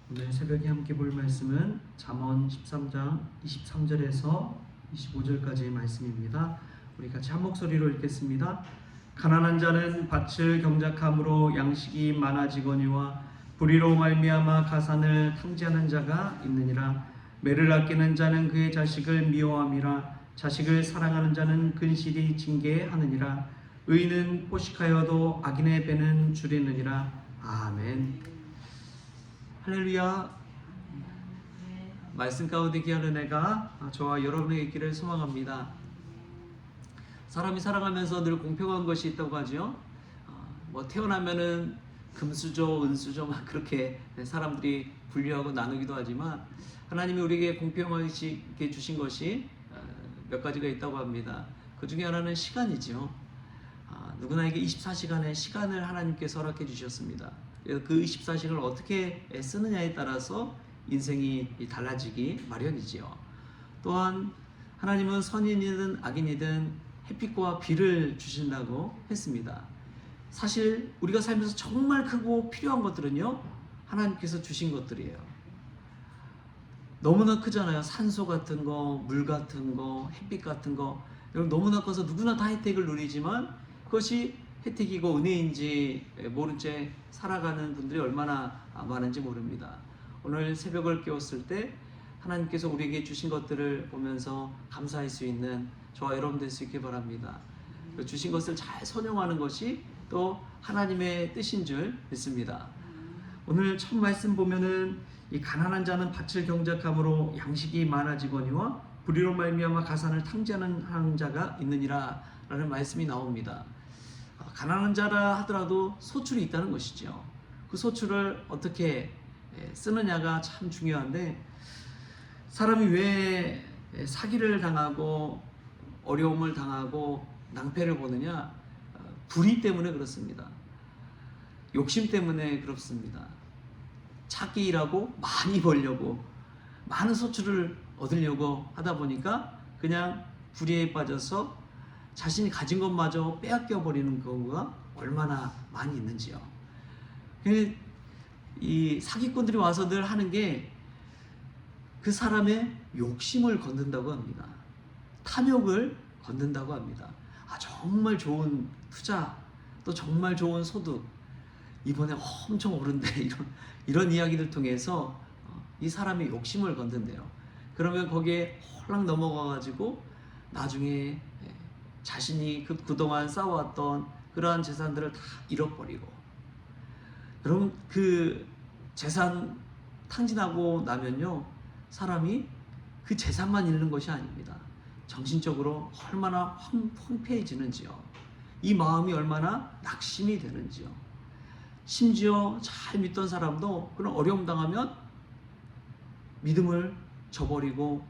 오늘 새벽에 함께 볼 말씀은 잠언 13장 23절에서 25절까지의 말씀입니다. 우리 같이 한 목소리로 읽겠습니다. 가난한 자는 밭을 경작함으로 양식이 많아지거니와 불의로 말미암아 가산을 탕지하는 자가 있느니라. 매를 아끼는 자는 그의 자식을 미워함이라. 자식을 사랑하는 자는 근실이 징계하느니라. 의인은 포식하여도 악인의 배는 줄이느니라. 아멘. 할렐루야. 말씀 가운데 귀한 은혜가 저와 여러분에게 있기를 소망합니다. 사람이 살아가면서 늘 공평한 것이 있다고 하죠. 태어나면은 금수저, 은수저 막 그렇게 사람들이 분류하고 나누기도 하지만 하나님이 우리에게 공평하게 주신 것이 몇 가지가 있다고 합니다. 그 중에 하나는 시간이죠. 누구나에게 24시간의 시간을 하나님께서 허락해 주셨습니다. 그 24시간을 어떻게 쓰느냐에 따라서 인생이 달라지기 마련이지요. 또한 하나님은 선인이든 악인이든 햇빛과 비를 주신다고 했습니다. 사실 우리가 살면서 정말 크고 필요한 것들은요, 하나님께서 주신 것들이에요. 너무나 크잖아요. 산소 같은 거, 물 같은 거, 햇빛 같은 거. 여러분 너무나 커서 누구나 다 혜택을 누리지만 그것이 혜택이고 은혜인지 모른 채 살아가는 분들이 얼마나 많은지 모릅니다. 오늘 새벽을 깨웠을 때 하나님께서 우리에게 주신 것들을 보면서 감사할 수 있는 저와 여러분 될 수 있길 바랍니다. 주신 것을 잘 선용하는 것이 또 하나님의 뜻인 줄 믿습니다. 오늘 첫 말씀 보면은 이 가난한 자는 밭을 경작함으로 양식이 많아지거니와 불의로 말미암아 가산을 탕지하는 자가 있느니라 라는 말씀이 나옵니다. 가난한 자라 하더라도 소출이 있다는 것이죠. 그 소출을 어떻게 쓰느냐가 참 중요한데, 사람이 왜 사기를 당하고 어려움을 당하고 낭패를 보느냐? 불의 때문에 그렇습니다. 욕심 때문에 그렇습니다. 찾기 일하고 많이 벌려고 많은 소출을 얻으려고 하다 보니까 그냥 불의에 빠져서 자신이 가진 것마저 빼앗겨 버리는 경우가 얼마나 많이 있는지요. 이 사기꾼들이 와서 늘 하는 게 그 사람의 욕심을 건든다고 합니다. 탐욕을 건든다고 합니다. 정말 좋은 투자, 또 정말 좋은 소득, 이번에 엄청 오른데 이런 이야기들 통해서 이 사람의 욕심을 건든대요. 그러면 거기에 홀랑 넘어가가지고 나중에 자신이 그동안 쌓아왔던 그러한 재산들을 다 잃어버리고, 그럼 그 재산 탕진하고 나면요, 사람이 그 재산만 잃는 것이 아닙니다. 정신적으로 얼마나 황폐해지는지요. 이 마음이 얼마나 낙심이 되는지요. 심지어 잘 믿던 사람도 그런 어려움 당하면 믿음을 저버리고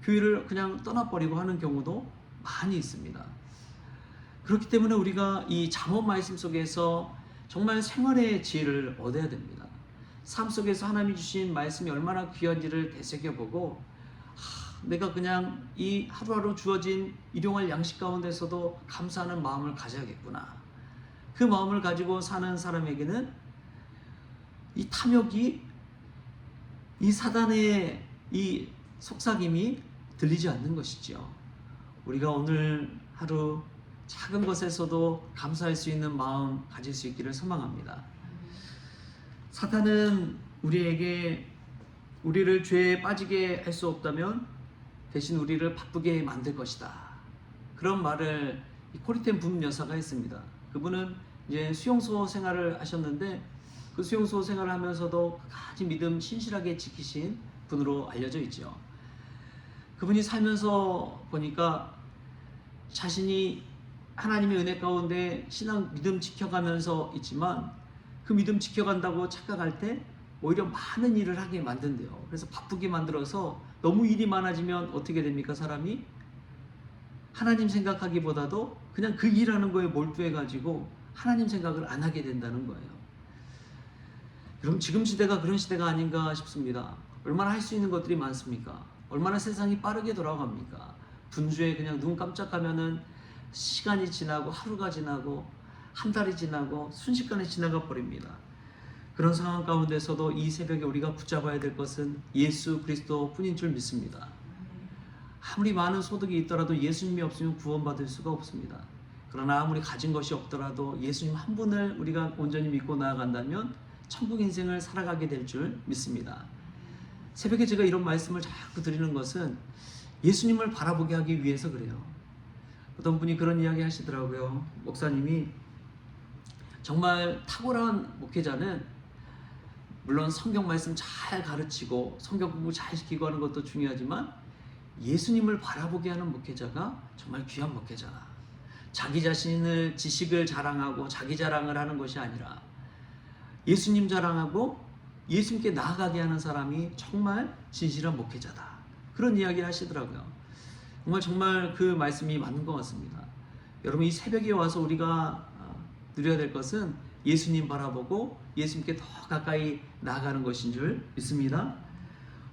교회를 그냥 떠나버리고 하는 경우도 많이 있습니다. 그렇기 때문에 우리가 이 잠언 말씀 속에서 정말 생활의 지혜를 얻어야 됩니다. 삶 속에서 하나님이 주신 말씀이 얼마나 귀한지를 되새겨보고, 내가 그냥 이 하루하루 주어진 일용할 양식 가운데서도 감사하는 마음을 가져야겠구나. 그 마음을 가지고 사는 사람에게는 이 탐욕이, 이 사단의 이 속삭임이 들리지 않는 것이죠. 우리가 오늘 하루 작은 것에서도 감사할 수 있는 마음 가질 수 있기를 소망합니다. 사탄은 우리를 죄에 빠지게 할 수 없다면 대신 우리를 바쁘게 만들 것이다. 그런 말을 코리텐 붐 여사가 했습니다. 그분은 이제 수용소 생활을 하셨는데 그 수용소 생활을 하면서도 끝까지 믿음 신실하게 지키신 분으로 알려져 있죠. 그분이 살면서 보니까 자신이 하나님의 은혜 가운데 신앙 믿음 지켜가면서 있지만 그 믿음 지켜간다고 착각할 때 오히려 많은 일을 하게 만든대요. 그래서 바쁘게 만들어서 너무 일이 많아지면 어떻게 됩니까? 사람이 하나님 생각하기보다도 그냥 그 일하는 거에 몰두해가지고 하나님 생각을 안 하게 된다는 거예요. 그럼 지금 시대가 그런 시대가 아닌가 싶습니다. 얼마나 할 수 있는 것들이 많습니까? 얼마나 세상이 빠르게 돌아갑니까? 분주에 그냥 눈 깜짝하면은 시간이 지나고 하루가 지나고 한 달이 지나고 순식간에 지나가 버립니다. 그런 상황 가운데서도 이 새벽에 우리가 붙잡아야 될 것은 예수 그리스도뿐인 줄 믿습니다. 아무리 많은 소득이 있더라도 예수님이 없으면 구원받을 수가 없습니다. 그러나 아무리 가진 것이 없더라도 예수님 한 분을 우리가 온전히 믿고 나아간다면 천국 인생을 살아가게 될 줄 믿습니다. 새벽에 제가 이런 말씀을 자꾸 드리는 것은 예수님을 바라보게 하기 위해서 그래요. 어떤 분이 그런 이야기 하시더라고요. 목사님이 정말 탁월한 목회자는 물론 성경 말씀 잘 가르치고 성경 공부 잘 시키고 하는 것도 중요하지만 예수님을 바라보게 하는 목회자가 정말 귀한 목회자다. 자기 자신을 지식을 자랑하고 자기 자랑을 하는 것이 아니라 예수님 자랑하고 예수님께 나아가게 하는 사람이 정말 진실한 목회자다. 그런 이야기를 하시더라고요. 정말 그 말씀이 맞는 것 같습니다. 여러분 이 새벽에 와서 우리가 누려야 될 것은 예수님 바라보고 예수님께 더 가까이 나아가는 것인 줄 믿습니다.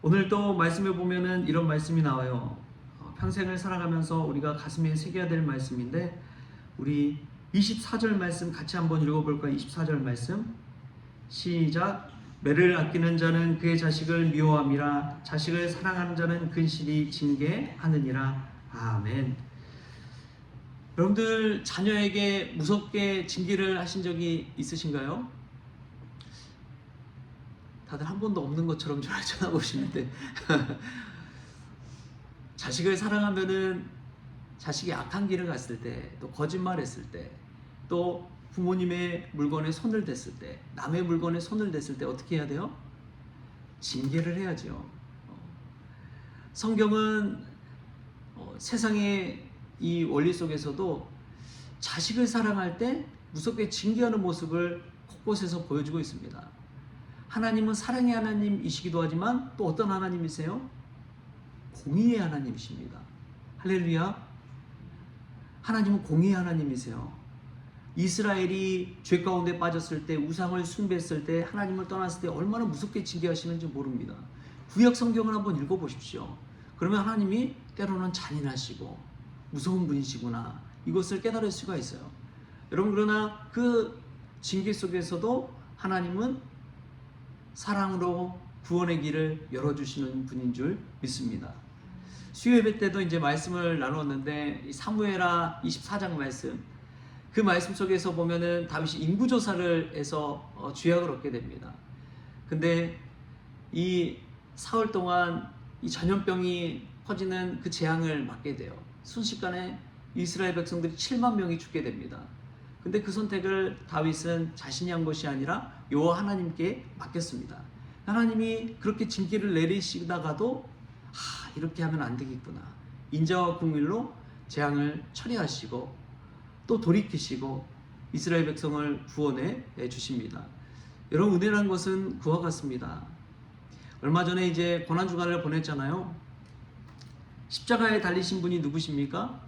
오늘 또 말씀에 보면은 이런 말씀이 나와요. 평생을 살아가면서 우리가 가슴에 새겨야 될 말씀인데 우리 24절 말씀 같이 한번 읽어볼까요? 24절 말씀 시작. 매를 아끼는 자는 그의 자식을 미워함이라 자식을 사랑하는 자는 근실히 징계하느니라. 아멘. 여러분들 자녀에게 무섭게 징계를 하신 적이 있으신가요? 다들 한 번도 없는 것처럼 쳐다보시는데 자식을 사랑하면은 자식이 악한 길을 갔을 때, 또 거짓말했을 때, 또 부모님의 물건에 손을 댔을 때, 남의 물건에 손을 댔을 때 어떻게 해야 돼요? 징계를 해야죠. 성경은 세상의 이 원리 속에서도 자식을 사랑할 때 무섭게 징계하는 모습을 곳곳에서 보여주고 있습니다. 하나님은 사랑의 하나님이시기도 하지만 또 어떤 하나님이세요? 공의의 하나님이십니다. 할렐루야. 하나님은 공의의 하나님이세요. 이스라엘이 죄 가운데 빠졌을 때, 우상을 숭배했을 때, 하나님을 떠났을 때 얼마나 무섭게 징계하시는지 모릅니다. 구약 성경을 한번 읽어보십시오. 그러면 하나님이 때로는 잔인하시고 무서운 분이시구나, 이것을 깨달을 수가 있어요. 여러분, 그러나 그 징계 속에서도 하나님은 사랑으로 구원의 길을 열어주시는 분인 줄 믿습니다. 수요 예배 때도 이제 말씀을 나누었는데 사무엘하 24장 말씀, 그 말씀 속에서 보면은 다윗이 인구조사를 해서 죄악을 얻게 됩니다. 근데 이 사흘 동안 이 전염병이 퍼지는 그 재앙을 맞게 돼요. 순식간에 이스라엘 백성들이 7만 명이 죽게 됩니다. 근데 그 선택을 다윗은 자신이 한 것이 아니라 여호와 하나님께 맡겼습니다. 하나님이 그렇게 징계를 내리시다가도 이렇게 하면 안 되겠구나, 인자와 긍휼로 재앙을 처리하시고 또 돌이키시고 이스라엘 백성을 구원해 주십니다. 여러분, 은혜란 것은 그와 같습니다. 얼마 전에 이제 고난주간을 보냈잖아요. 십자가에 달리신 분이 누구십니까?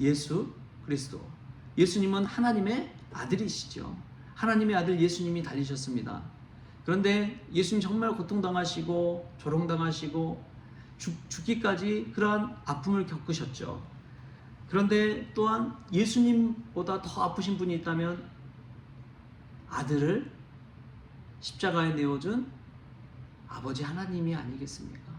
예수 그리스도. 예수님은 하나님의 아들이시죠. 하나님의 아들 예수님이 달리셨습니다. 그런데 예수님 정말 고통당하시고 조롱당하시고 죽기까지 그러한 아픔을 겪으셨죠. 그런데 또한 예수님보다 더 아프신 분이 있다면 아들을 십자가에 내어준 아버지 하나님이 아니겠습니까?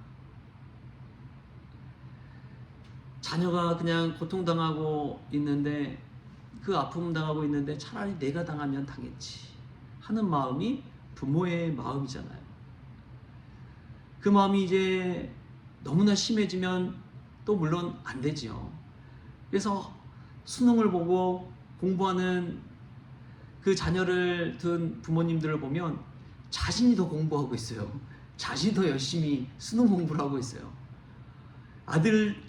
자녀가 그냥 고통당하고 있는데, 그 아픔 당하고 있는데 차라리 내가 당하면 당했지 하는 마음이 부모의 마음이잖아요. 그 마음이 이제 너무나 심해지면 또 물론 안 되지요. 그래서 수능을 보고 공부하는 그 자녀를 둔 부모님들을 보면 자신이 더 공부하고 있어요. 자신이 더 열심히 수능 공부를 하고 있어요. 아들,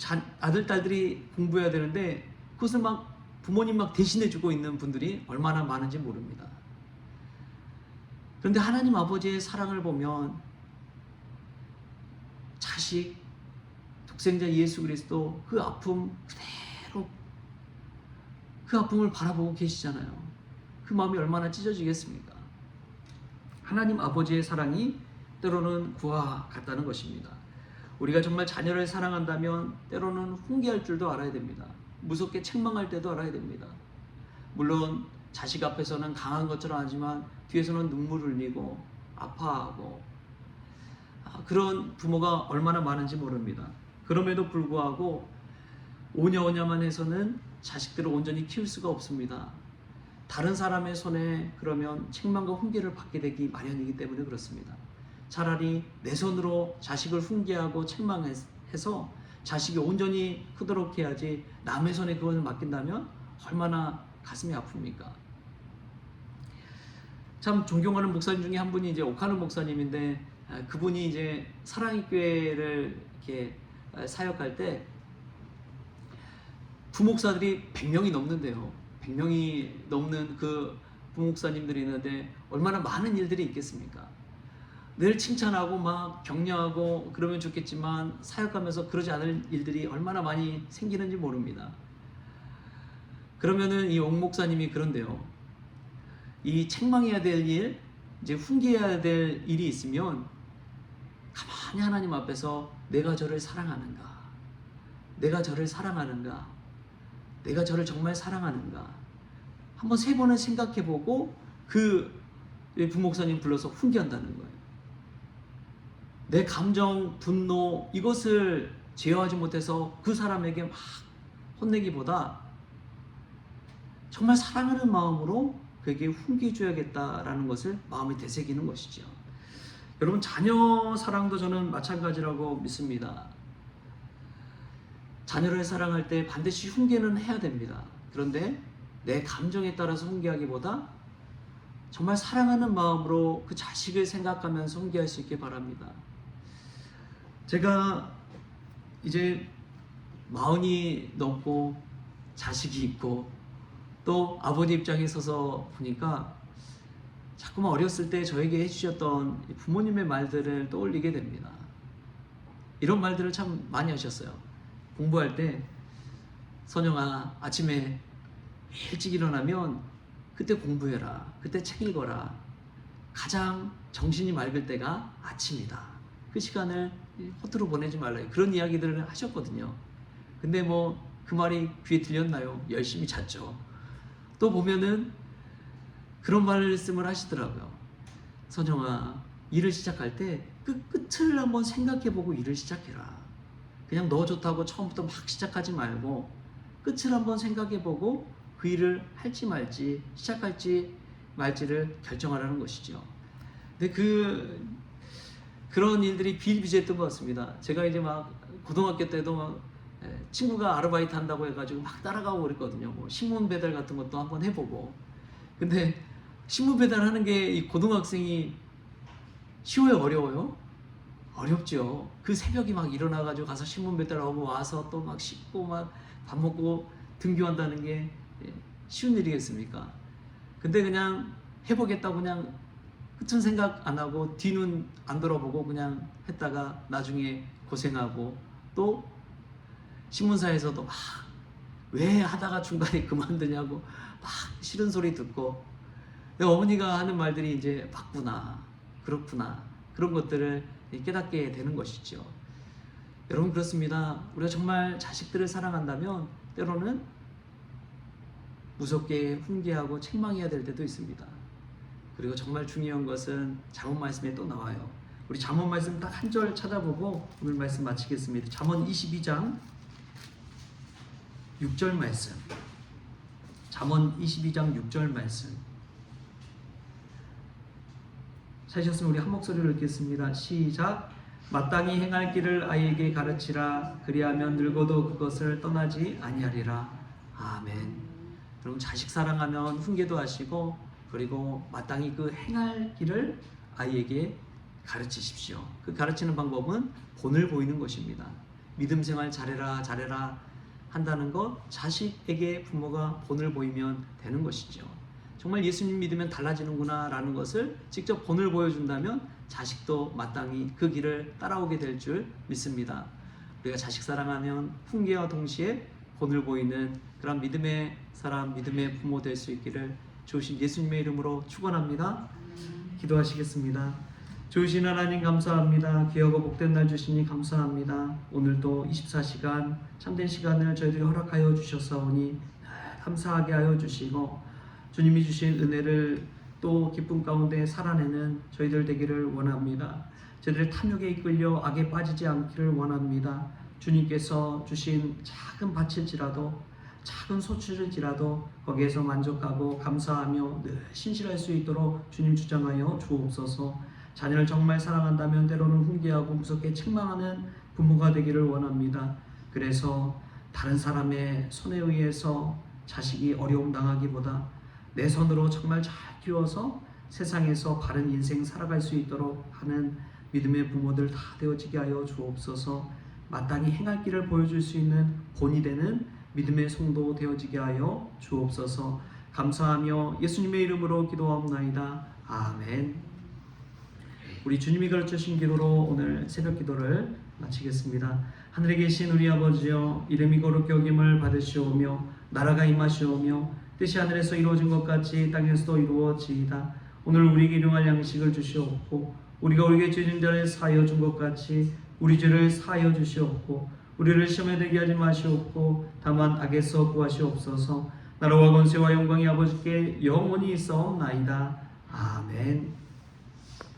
딸들이 공부해야 되는데 그것을 막 부모님 막 대신해주고 있는 분들이 얼마나 많은지 모릅니다. 그런데 하나님 아버지의 사랑을 보면 자식, 독생자 예수 그리스도 그 아픔 그대로 그 아픔을 바라보고 계시잖아요. 그 마음이 얼마나 찢어지겠습니까? 하나님 아버지의 사랑이 때로는 구와 같다는 것입니다. 우리가 정말 자녀를 사랑한다면 때로는 훈계할 줄도 알아야 됩니다. 무섭게 책망할 때도 알아야 됩니다. 물론 자식 앞에서는 강한 것처럼 하지만 뒤에서는 눈물을 흘리고 아파하고, 그런 부모가 얼마나 많은지 모릅니다. 그럼에도 불구하고 오냐오냐만 해서는 자식들을 온전히 키울 수가 없습니다. 다른 사람의 손에 그러면 책망과 훈계를 받게 되기 마련이기 때문에 그렇습니다. 차라리 내 손으로 자식을 훈계하고 책망해서 자식이 온전히 크도록 해야지, 남의 손에 그것을 맡긴다면 얼마나 가슴이 아픕니까? 참 존경하는 목사님 중에 한 분이 이제 오카노 목사님인데, 그분이 이제 사랑의 교회를 이렇게 사역할 때 부목사들이 100명이 넘는데요. 100명이 넘는 그 부목사님들이 있는데 얼마나 많은 일들이 있겠습니까? 늘 칭찬하고 막 격려하고 그러면 좋겠지만 사역하면서 그러지 않을 일들이 얼마나 많이 생기는지 모릅니다. 그러면은 이 옥 목사님이 그런데요. 이 책망해야 될 일, 이제 훈계해야 될 일이 있으면 가만히 하나님 앞에서 내가 저를 사랑하는가? 내가 저를 사랑하는가? 내가 저를 정말 사랑하는가? 한번 3번은 생각해보고 그 부목사님 불러서 훈계한다는 거예요. 내 감정, 분노 이것을 제어하지 못해서 그 사람에게 막 혼내기보다 정말 사랑하는 마음으로 그에게 훈계해줘야겠다라는 것을 마음에 되새기는 것이죠. 여러분, 자녀 사랑도 저는 마찬가지라고 믿습니다. 자녀를 사랑할 때 반드시 훈계는 해야 됩니다. 그런데 내 감정에 따라서 훈계하기보다 정말 사랑하는 마음으로 그 자식을 생각하면서 훈계할 수 있게 바랍니다. 제가 이제 40이 넘고 자식이 있고 또 아버지 입장에 서서 보니까 자꾸만 어렸을 때 저에게 해주셨던 부모님의 말들을 떠올리게 됩니다. 이런 말들을 참 많이 하셨어요. 공부할 때 선영아, 아침에 일찍 일어나면 그때 공부해라, 그때 책 읽어라, 가장 정신이 맑을 때가 아침이다, 그 시간을 허투루 보내지 말라, 그런 이야기들을 하셨거든요. 근데 뭐 그 말이 귀에 들렸나요? 열심히 잤죠. 또 보면은 그런 말씀을 하시더라고요. 선영아, 일을 시작할 때 끝을 한번 생각해보고 일을 시작해라. 그냥 너 좋다고 처음부터 막 시작하지 말고 끝을 한번 생각해보고 그 일을 할지 말지, 시작할지 말지를 결정하라는 것이죠. 근데 그런 일들이 비일비재했던 것 같습니다. 제가 이제 막 고등학교 때도 막 친구가 아르바이트 한다고 해가지고 막 따라가고 그랬거든요. 뭐 신문 배달 같은 것도 한번 해보고. 근데 신문 배달하는 게 이 고등학생이 쉬워요, 어려워요? 어렵죠. 그 새벽에 막 일어나가지고 가서 신문 배달하고 와서 또 막 씻고 막 밥 먹고 등교한다는 게 쉬운 일이겠습니까? 근데 그냥 해보겠다고 그냥 끝은 생각 안 하고 뒤는 안 돌아보고 그냥 했다가 나중에 고생하고, 또 신문사에서도 막 왜 하다가 중간에 그만두냐고 막 싫은 소리 듣고, 어머니가 하는 말들이 이제 맞구나, 그렇구나, 그런 것들을 깨닫게 되는 것이죠. 여러분, 그렇습니다. 우리가 정말 자식들을 사랑한다면 때로는 무섭게 훈계하고 책망해야 될 때도 있습니다. 그리고 정말 중요한 것은 잠언 말씀에 또 나와요. 우리 잠언 말씀 딱 한 절 찾아보고 오늘 말씀 마치겠습니다. 잠언 22장 6절 말씀. 잠언 22장 6절 말씀. 찾으셨으면 우리 한 목소리로 읽겠습니다. 시작. 마땅히 행할 길을 아이에게 가르치라. 그리하면 늙어도 그것을 떠나지 아니하리라. 아멘. 여러분, 자식 사랑하면 훈계도 하시고, 그리고 마땅히 그 행할 길을 아이에게 가르치십시오. 그 가르치는 방법은 본을 보이는 것입니다. 믿음 생활 잘해라 잘해라 한다는 것, 자식에게 부모가 본을 보이면 되는 것이죠. 정말 예수님 믿으면 달라지는구나 라는 것을 직접 본을 보여준다면 자식도 마땅히 그 길을 따라오게 될 줄 믿습니다. 우리가 자식 사랑하면 훈계와 동시에 본을 보이는 그런 믿음의 사람, 믿음의 부모 될 수 있기를 주신 예수님의 이름으로 축원합니다. 기도하시겠습니다. 주신 하나님 감사합니다. 귀하고 복된 날 주시니 감사합니다. 오늘도 24시간 참된 시간을 저희들이 허락하여 주셨사오니 감사하게 하여 주시고, 주님이 주신 은혜를 또 기쁨 가운데 살아내는 저희들 되기를 원합니다. 저희들 탐욕에 이끌려 악에 빠지지 않기를 원합니다. 주님께서 주신 작은 밭일지라도 작은 소출일지라도 거기에서 만족하고 감사하며 늘 신실할 수 있도록 주님 주장하여 주옵소서. 자녀를 정말 사랑한다면 때로는 훈계하고 무섭게 책망하는 부모가 되기를 원합니다. 그래서 다른 사람의 손에 의해서 자식이 어려움 당하기보다 내 손으로 정말 잘 키워서 세상에서 바른 인생 살아갈 수 있도록 하는 믿음의 부모들 다 되어지게 하여 주옵소서. 마땅히 행할 길을 보여줄 수 있는 본이 되는 믿음의 성도 되어지게 하여 주옵소서. 감사하며 예수님의 이름으로 기도하옵나이다. 아멘. 우리 주님이 가르쳐주신 기도로 오늘 새벽 기도를 마치겠습니다. 하늘에 계신 우리 아버지여, 이름이 거룩히 여김을 받으시오며 나라가 임하시오며 뜻이 하늘에서 이루어진 것 같이 땅에서도 이루어지이다. 오늘 우리에게 일용할 양식을 주시옵고 우리가 우리에게 죄진 자를 사하여 준 것 같이 우리 죄를 사하여 주시옵고 우리를 시험에 들게 하지 마시옵고 다만 악에서 구하시옵소서. 나라와 권세와 영광이 아버지께 영원히 있사옵나이다. 아멘.